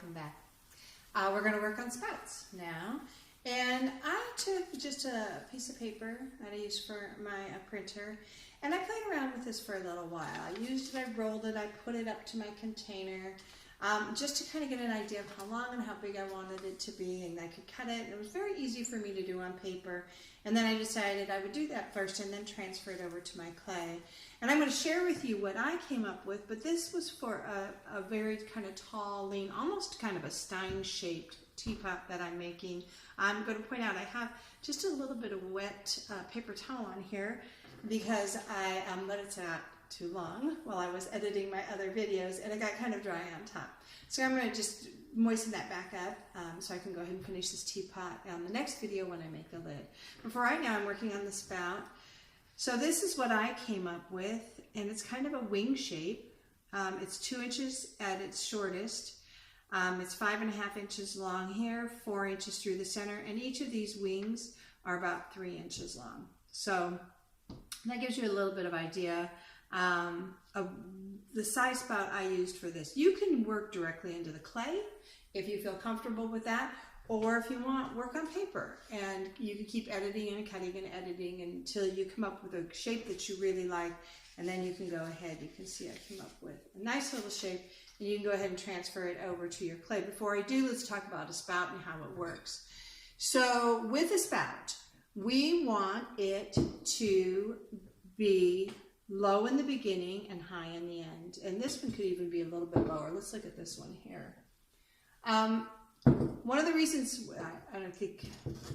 welcome back. We're going to work on spouts now. And I took just a piece of paper that I used for my printer, and I played around with this for a little while. I used it, I rolled it, I put it up to my container, just to kind of get an idea of how long and how big I wanted it to be, and I could cut it. It was very easy for me to do on paper. And then I decided I would do that first and then transfer it over to my clay. And I'm going to share with you what I came up with, but this was for a very kind of tall, lean, almost kind of a Stein-shaped teapot that I'm making. I'm going to point out I have just a little bit of wet paper towel on here because I let it sit out too long while I was editing my other videos, and it got kind of dry on top. So I'm going to just moisten that back up so I can go ahead and finish this teapot on the next video when I make the lid. But for right now, I'm working on the spout. So this is what I came up with, and it's kind of a wing shape. It's 2 inches at its shortest. It's 5.5 inches long here, 4 inches through the center, and each of these wings are about 3 inches long. So that gives you a little bit of idea of the size spout I used for this. You can work directly into the clay if you feel comfortable with that, or if you want, work on paper, and you can keep editing and cutting and editing until you come up with a shape that you really like, and then you can go ahead. You can see I came up with a nice little shape, and you can go ahead and transfer it over to your clay. Before I do, let's talk about a spout and how it works. So with a spout, we want it to be low in the beginning and high in the end. And this one could even be a little bit lower. Let's look at this one here. One of the reasons, I don't think,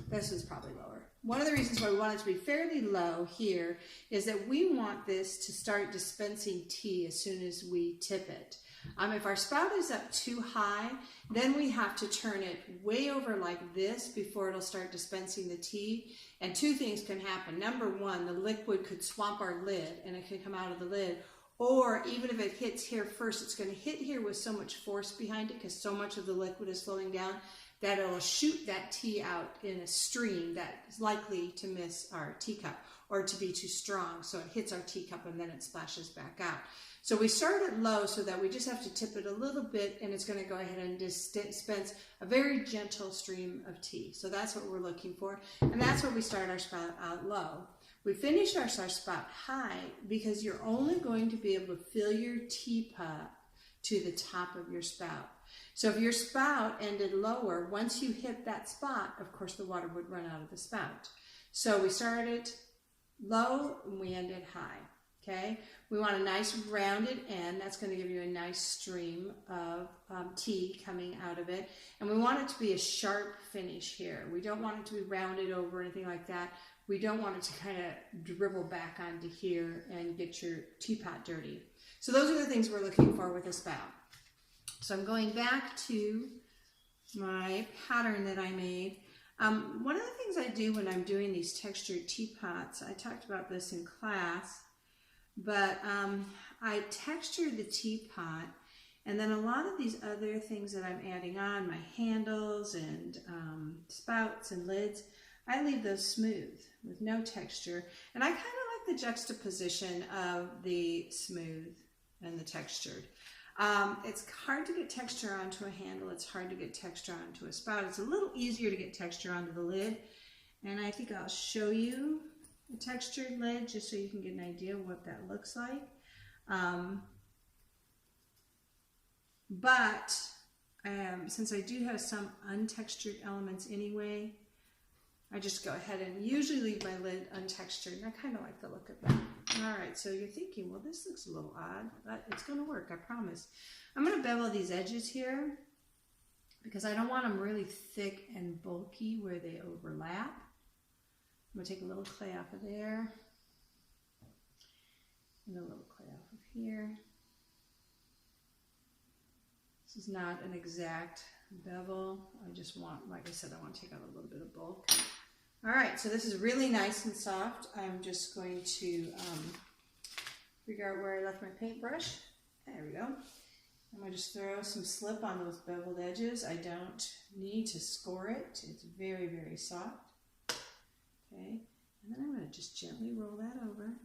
this is probably lower. One of the reasons why we want it to be fairly low here is that we want this to start dispensing tea as soon as we tip it. If our spout is up too high, then we have to turn it way over like this before it'll start dispensing the tea. And two things can happen. Number one, the liquid could swamp our lid and it can come out of the lid. Or even if it hits here first, it's going to hit here with so much force behind it because so much of the liquid is flowing down that it'll shoot that tea out in a stream that is likely to miss our teacup or to be too strong. So it hits our teacup and then it splashes back out. So we start it low so that we just have to tip it a little bit, and it's going to go ahead and dispense a very gentle stream of tea. So that's what we're looking for, and that's where we start our spout out low. We finish our spout high because you're only going to be able to fill your teapot to the top of your spout. So if your spout ended lower, once you hit that spot, of course the water would run out of the spout. So we started low and we ended high. Okay, we want a nice rounded end. That's going to give you a nice stream of tea coming out of it. And we want it to be a sharp finish here. We don't want it to be rounded over or anything like that. We don't want it to kind of dribble back onto here and get your teapot dirty. So those are the things we're looking for with a spout. So I'm going back to my pattern that I made. One of the things I do when I'm doing these textured teapots, I talked about this in class, but I texture the teapot, and then a lot of these other things that I'm adding on, my handles and spouts and lids, I leave those smooth with no texture. And I kind of like the juxtaposition of the smooth and the textured. It's hard to get texture onto a handle. It's hard to get texture onto a spout. It's a little easier to get texture onto the lid. And I think I'll show you a textured lid just so you can get an idea of what that looks like. Since I do have some untextured elements anyway, I just go ahead and usually leave my lid untextured, and I kind of like the look of that. All right, so you're thinking, well, this looks a little odd, but it's going to work, I promise. I'm going to bevel these edges here because I don't want them really thick and bulky where they overlap. I'm going to take a little clay off of there and a little clay off of here. This is not an exact bevel. I just want, like I said, I want to take out a little bit of bulk. All right, so this is really nice and soft. I'm just going to figure out where I left my paintbrush. There we go. I'm going to just throw some slip on those beveled edges. I don't need to score it. It's very, very soft. Okay, and then I'm going to just gently roll that over.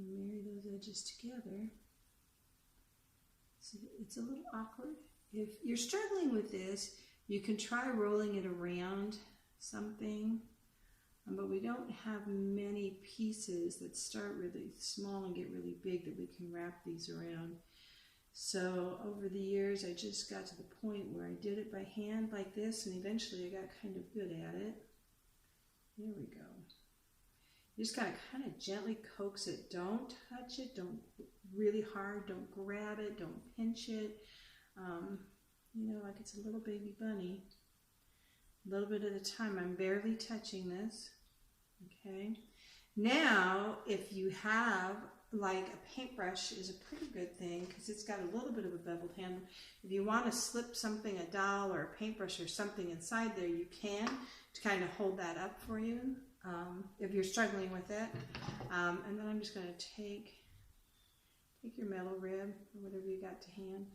marry those edges together. So it's a little awkward. If you're struggling with this, you can try rolling it around something, but we don't have many pieces that start really small and get really big that we can wrap these around. So over the years, I just got to the point where I did it by hand like this, and eventually I got kind of good at it. There we go. You just gotta kind of gently coax it. Don't touch it, don't really hard, don't grab it, don't pinch it. You know, like it's a little baby bunny. A little bit at a time. I'm barely touching this. Okay. Now, if you have, like, a paintbrush is a pretty good thing because it's got a little bit of a beveled handle. If you want to slip something, a doll or a paintbrush or something inside there, you can, to kind of hold that up for you if you're struggling with it. And then I'm just going to take your metal rib or whatever you got to hand.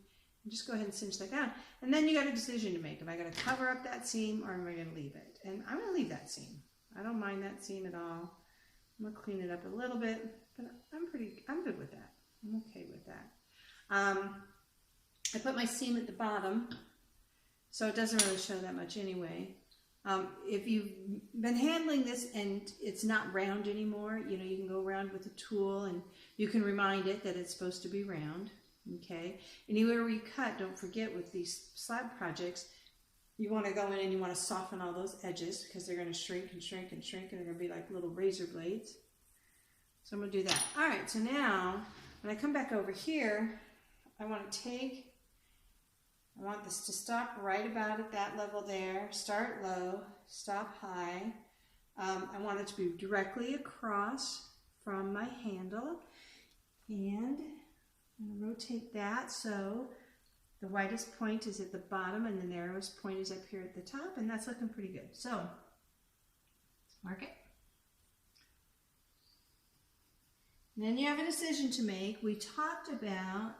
Just go ahead and cinch that down. And then you got a decision to make. Am I going to cover up that seam or am I going to leave it? And I'm going to leave that seam. I don't mind that seam at all. I'm going to clean it up a little bit, but I'm good with that. I'm okay with that. I put my seam at the bottom, so it doesn't really show that much anyway. If you've been handling this and it's not round anymore, you know, you can go around with a tool and you can remind it that it's supposed to be round. Okay, anywhere where you cut, don't forget with these slab projects, you want to go in and you want to soften all those edges because they're going to shrink and shrink and shrink and they're going to be like little razor blades. So I'm going to do that. All right, so now when I come back over here, I want this to stop right about at that level there. Start low, stop high. I want it to be directly across from my handle, and I'm going to rotate that so the widest point is at the bottom and the narrowest point is up here at the top, and that's looking pretty good. So let's mark it. And then you have a decision to make. We talked about